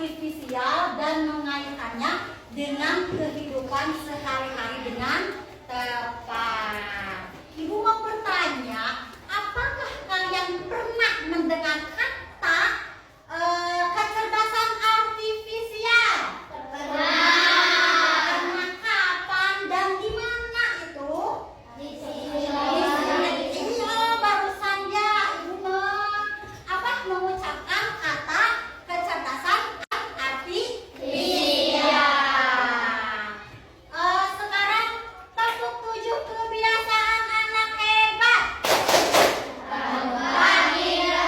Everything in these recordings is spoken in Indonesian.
artifisial dan mengaitkannya dengan kehidupan sehari-hari dengan tepat. Ibu mau bertanya, apakah kalian pernah mendengar kata kecerdasan artifisial? Pernah kapan dan di mana itu? Di sini. Iya, baru saja Ibu mengucapkan kata kecerdasan artifisial. Sekarang tepuk 7 kebiasaan anak hebat. Berbagi dan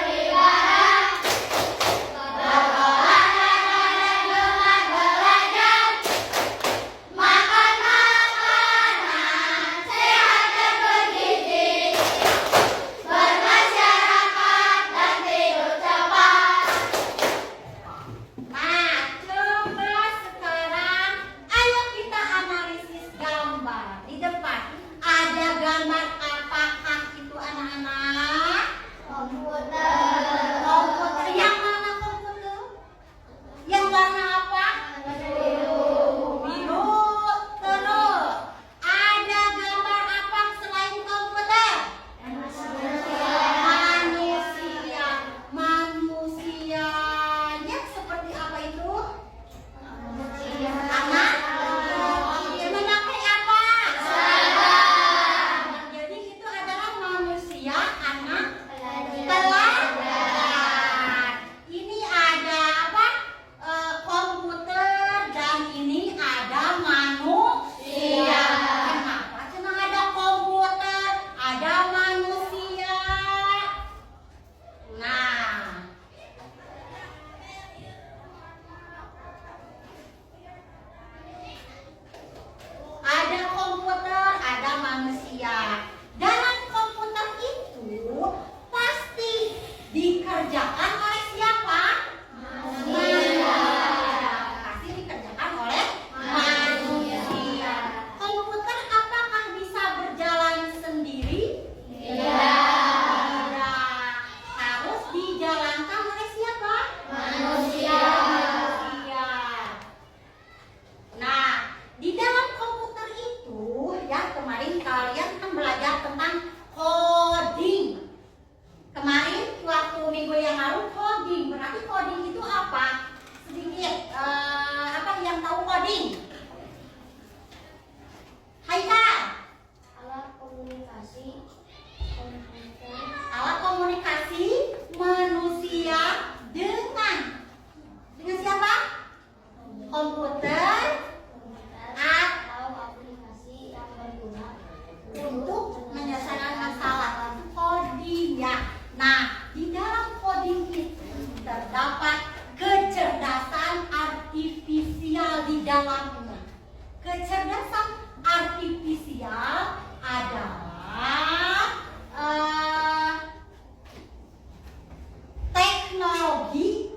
beribadah, berolahraga dan gemar belajar, makan makanan sehat dan bergizi, bermasyarakat dan tidur cepat. Nah, coba sekarang ayo kita analisis gambar. Di depan ada gambar apakah itu anak-anak? Komputer. Komputer. Yang mana komputer? Yang warna apa? Biru. Biru. Terus ada gambar apa selain komputer? Manusia. Manusianya seperti apa itu? Anak? Dia memakai apa? Seragam. Jadi itu adalah manusia anak teladan. Ini ada apa? Komputer dan ini ada manusia. Kenapa? Cuma ada komputer, ada manusia. Nah, ada komputer, ada manusia. Dalam komputer itu pasti dikerjakan oleh siapa? Manusia. Pasti dikerjakan oleh manusia. Komputer apakah bisa berjalan sendiri? Tidak. Harus dijalankan oleh siapa? Manusia. Nah, di dalam komputer itu ya kemarin kalian kan belajar tentang coding. Kemarin waktu minggu yang lalu coding. Berarti coding itu apa? Sedikit apa yang tahu coding? Haikal. Alat komunikasi komputer Alat komunikasi manusia dengan siapa? Komputer atau aplikasi yang berguna untuk menyelesaikan masalah. Coding ya. Nah, di dalam coding itu terdapat kecerdasan artifisial di dalamnya. Kecerdasan artifisial adalah teknologi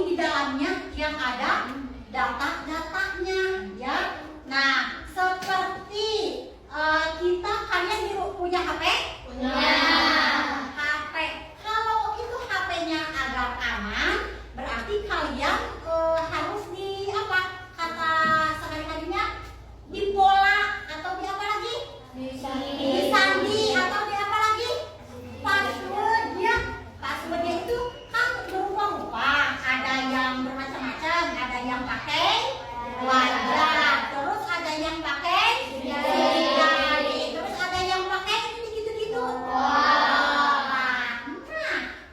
di dalamnya yang ada data-datanya ya. Nah, seperti kita kalian punya HP? Punya. HP. Kalau itu HP-nya agak aman, berarti kalian harus di apa? Kata sekali-kalinya dipola atau di apa lagi? Disandi atau di apa lagi? Passwordnya. Passwordnya itu kan berupa-rupa. Ada yang bermacam-macam. Ada yang pakai kuadrat. Terus ada yang pakai jari. Terus ada yang pakai gitu-gitu. Nah,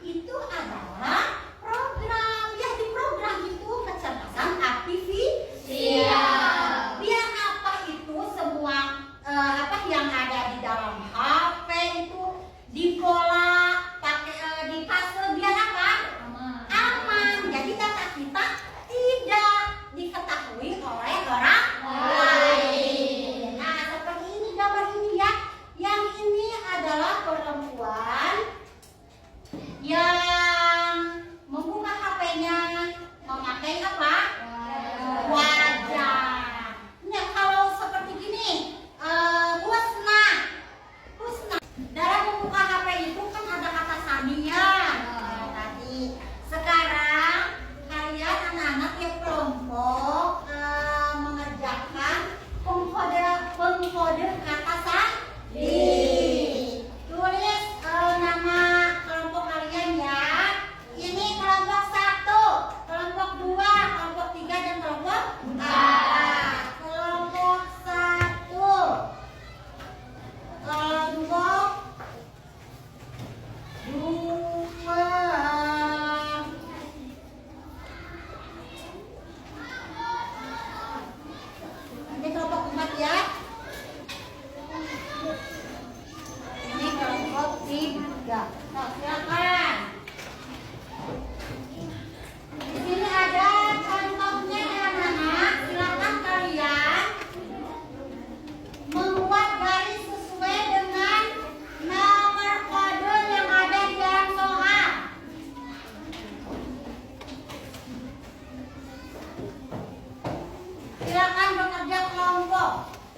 itu adalah program. Ya, di program itu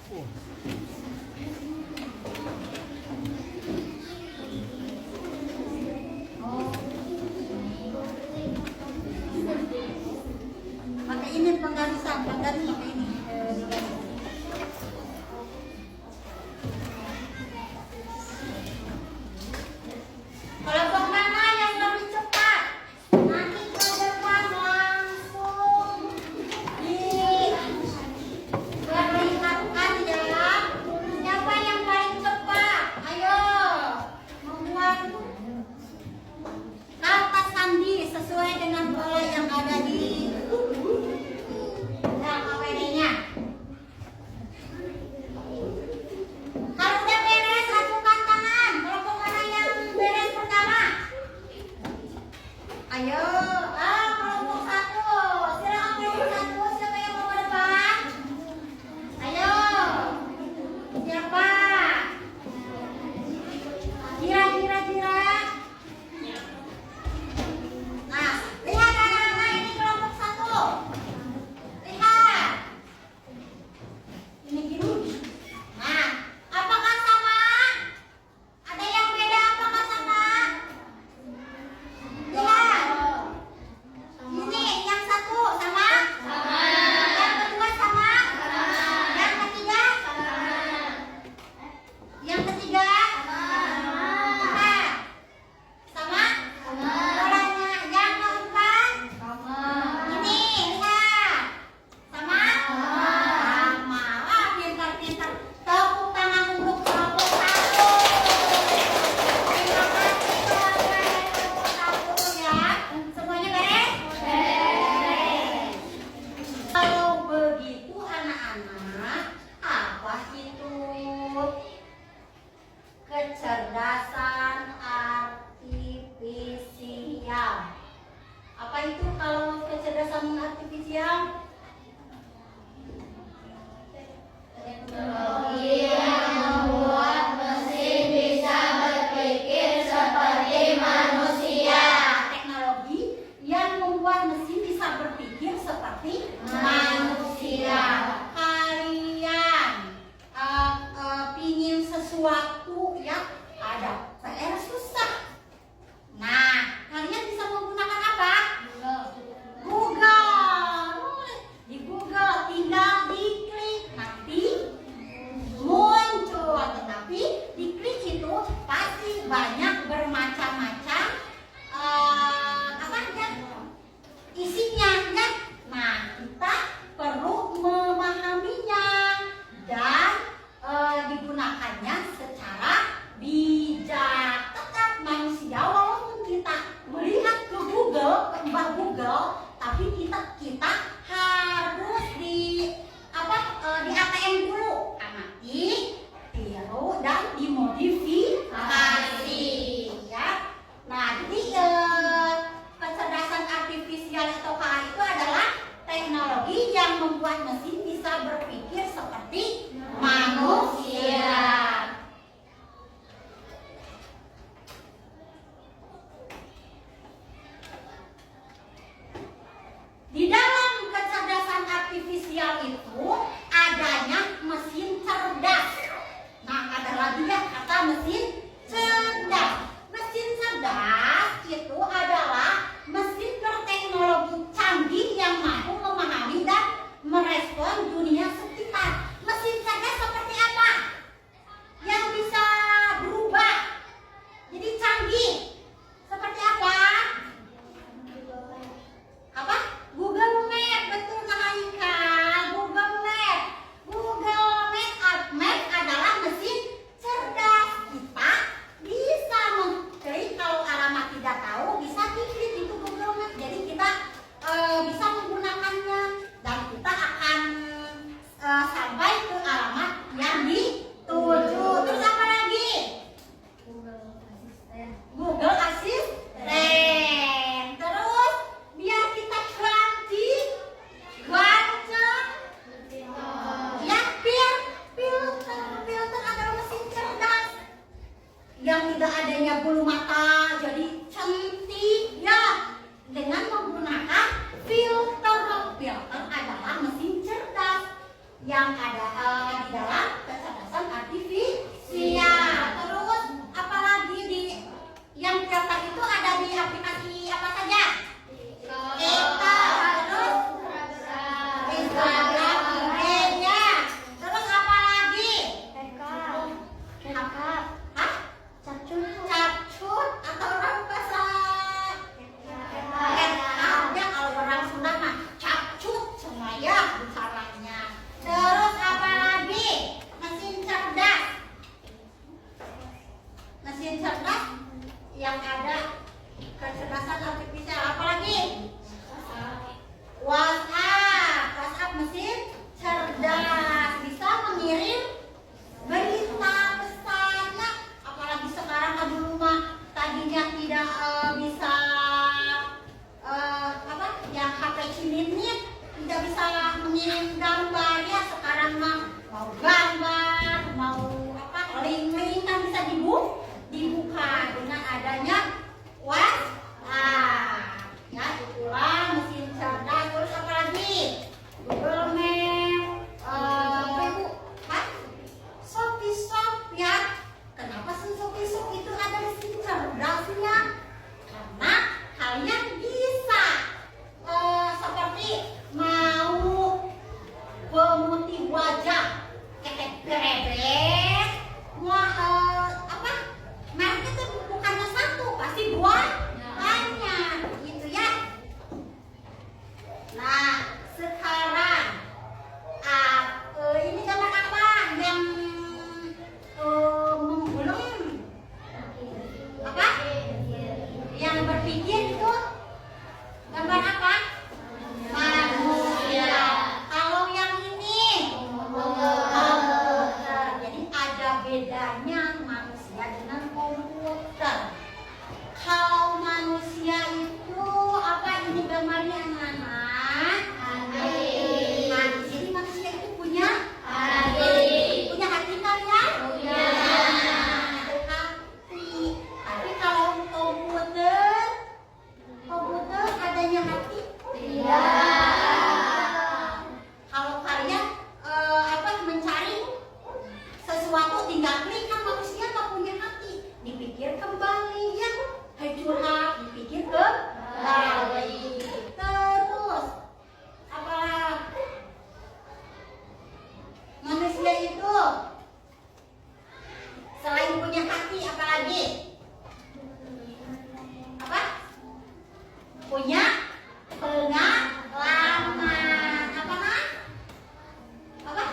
Pakai ini pengganti pakai ini. Kelompok mana yang lebih cepat? Nanti ke depan langsung diperlihatkan ya. Siapa yang paling cepat? Ayo membuat kata sandi sesuai dengan pola yang ada di APD-nya. Kalau udah beres, ajukan tangan. Kelompok mana yang beres pertama? Ayo, kelompok satu. Silakan kelompok satu. Siapa yang mau ke depan? Ayo. Siapa? Kira. Nah, lihat anak-anak ini kelompok satu. Lihat. Ini gini. Nah, apakah sama? Ada yang beda apakah sama? Lihat. Ini yang satu sama? Sama. Yang kedua sama? Sama. Yang ketiga? Sama. Yang ketiga? Sama. Sama? Sama. Polanya yang keempat? Sama. Ini lihat. Sama? Sama. Wah, pintar. Tepuk tangan untuk kelompok satu. Terima kasih kelompok satu ya. Semuanya beres? Beres. Kalau begitu anak-anak, apa itu kecerdasan artifisial? Apa itu kalau kecerdasan artifisial? Teknologi yang membuat mesin bisa berpikir seperti manusia. Teknologi yang membuat mesin bisa berpikir seperti manusia. Kalian pingin sesuatu ya, ada PR susah. Nah, kalian bisa menggunakan apa? Google. Di Google tinggal diklik, nanti muncul. Tetapi diklik itu pasti banyak bermacam-macam apa ya isinya ya. Nah, kita perlu memahaminya dan digunakannya secara bijak. Tetap manusia, walaupun kita melihat ke Google, ke Mbak Google, tapi kita harus di ATM dulu, amati, tiru dan dimodifikasi ya. Nah, jadi kecerdasan artifisial atau KA itu adalah teknologi yang membuat mesin bisa berpikir seperti manusia. Di dalam kecerdasan artifisial itu adanya mesin cerdas. Nah, ada lagi ya kata mesin cerdas. Mesin cerdas itu adalah mesin berteknologi canggih yang mampu memahami dan merespon dunia sekitar. Mesin cerdas seperti apa? Yang bisa berubah jadi canggih. Seperti apa? Apa? Google Map, betul Kak Aika. Google Map. Google Map adalah mesin cerdas. Kita bisa mengklik, kalau alamat tidak tahu bisa diklik itu Google Map. Jadi kita bisa menggunakannya dan kita akan sampai ke alamat yang dituju. Terus apa lagi? Google Assistant. Terus biar kita cantik, ganteng, ya filter adalah mesin cerdas yang tidak adanya bulu mata jadi cantik ya, dengan menggunakan filter. Filter adalah mesin cerdas yang ada di dalam ngirim gambar ya, sekarang mah mau gambar, mau apa, link-link kan bisa dibuka dengan adanya WhatsApp. Ya, itulah mesin cerdas. Terus apa lagi? Google Map, Shopee Shop ya. Kenapa sih Shopee Shop itu ada mesin cerdasnya? Karena kalian bisa seperti mau pemutih wajah, krebet, apa? Mereknya tuh bukannya satu, pasti banyak, gitu ya. Nah, sekarang ini gambar apa yang belum apa? Yang berpikir itu gambar apa? Manusia. Kalau yang ini komputer. Jadi ada bedanya manusia dengan komputer. Kalau manusia itu apa, ini gambarnya anak-anak? Jadi manusia itu punya hati. Punya hati kalian? Punya. Ada hati. Tapi kalau komputer adanya hati? Tidak. Kalau kalian apa, mencari sesuatu tinggal klik, kan manusia nggak punya hati. Dipikir kembali ya, curhat, dipikir kembali. Terus apa? Manusia itu selain punya hati apa lagi? Apa? Punya pengalaman. Apa kan? Apa?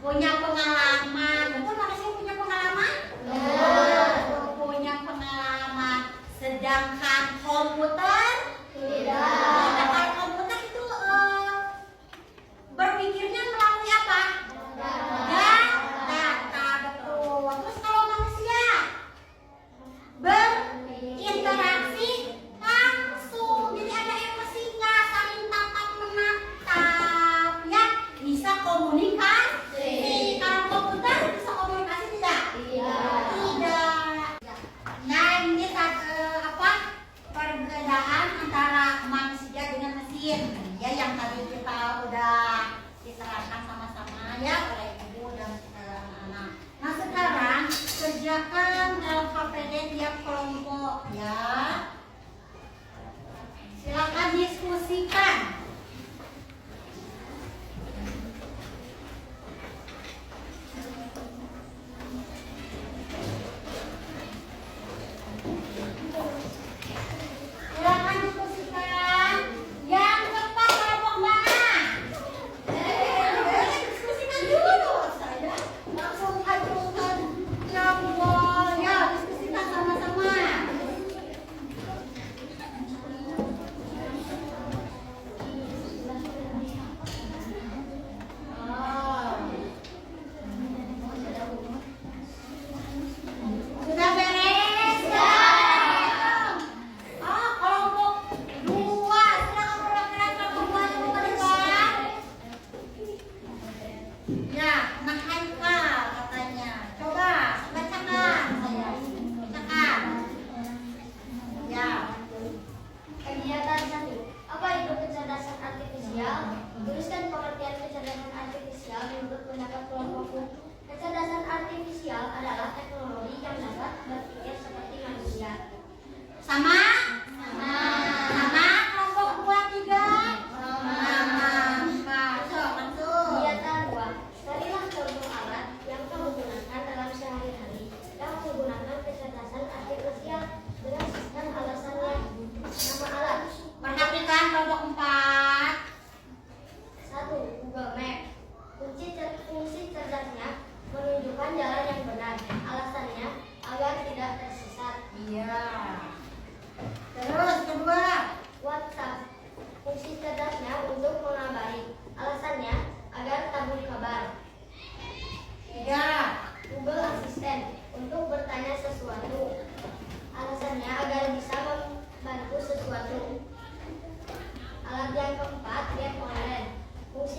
Punya pengalaman. Betul, manusia punya pengalaman? Betul, punya pengalaman. Sedangkan komputer tidak. Sedangkan komputer itu berpikirnya melalui apa? Data, betul. Terus kalau manusia berinteraksi langsung, jadi ada emosinya, saling tatap menatap ya, bisa komunikasi. Kalau komputer bisa komunikasi tidak? Tidak. Nah, ini apa, perbedaan antara manusia dengan mesin ya, yang tadi kita udah diterangkan sama-sama ya oleh ibu dan anak-anak. Nah, sekarang kerjakan LKPD tiap kelompok ya. Silakan diskusikan. Silakan diskusikan. Yang tepat kelompok mana? Diskusikan dulu. Saya langsung ajukan jawab ya. Diskusikan sama-sama. Sudah beres? Kelompok 2, silakan perwakilan kelompok 2 itu ke depan. Ya, Nah Haikal katanya. Coba bacakan. Saya bacakan. Ya. Kegiatan 1. Apa itu kecerdasan artifisial? Tuliskan pengertian kecerdasan artifisial menurut pendapat kelompokku. Kecerdasan artifisial adalah teknologi yang dapat berpikir seperti manusia. Sama? Sama kelompok 2, 3? Sama. So, langsung. Kegiatan 2. Carilah contoh alat yang kamu gunakan dalam sehari-hari yang menggunakan kecerdasan artifisial dengan sistem alasannya. Nama alat. Perhatikan kelompok 4. 1. Google Map. Fungsi cerdasnya menunjukkan jalan yang benar. Alasannya agar tidak tersesat. Iya. Terus kedua. WhatsApp. Fungsi cerdasnya untuk mengabari. Alasannya agar tabung kabar. 3. Google Assistant untuk bertanya sesuatu. Alasannya agar bisa membantu sesuatu. Alat yang keempat, Get Online. Fungsi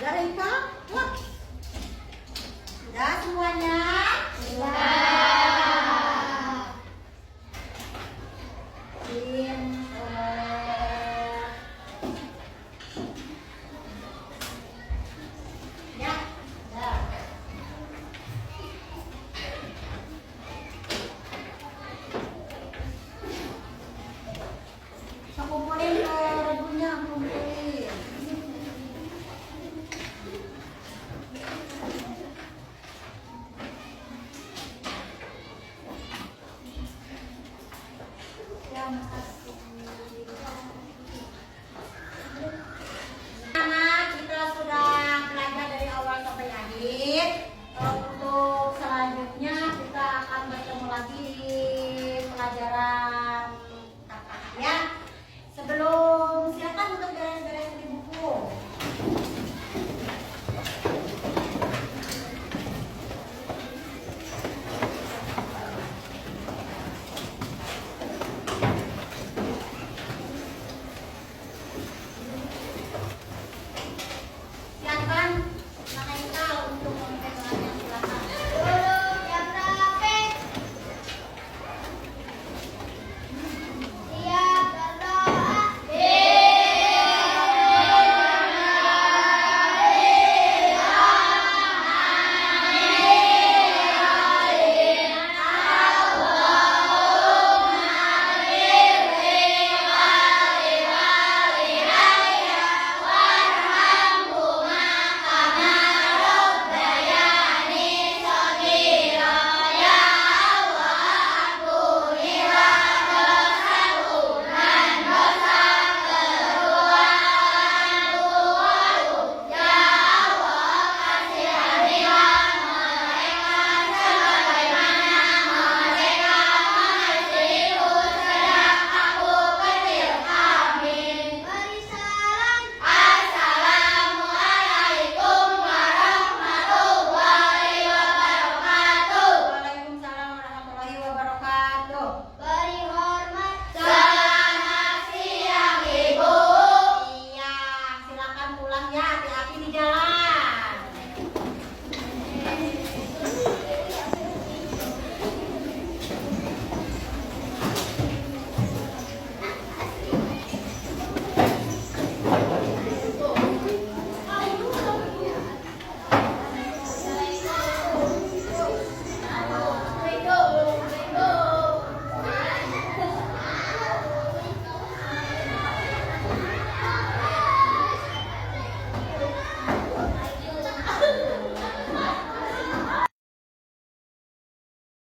Gareka, wah. Sudah semuanya? Sudah. Ya, dah. Saya kumpulin ke regunya, kumpulin. Ya, makasih.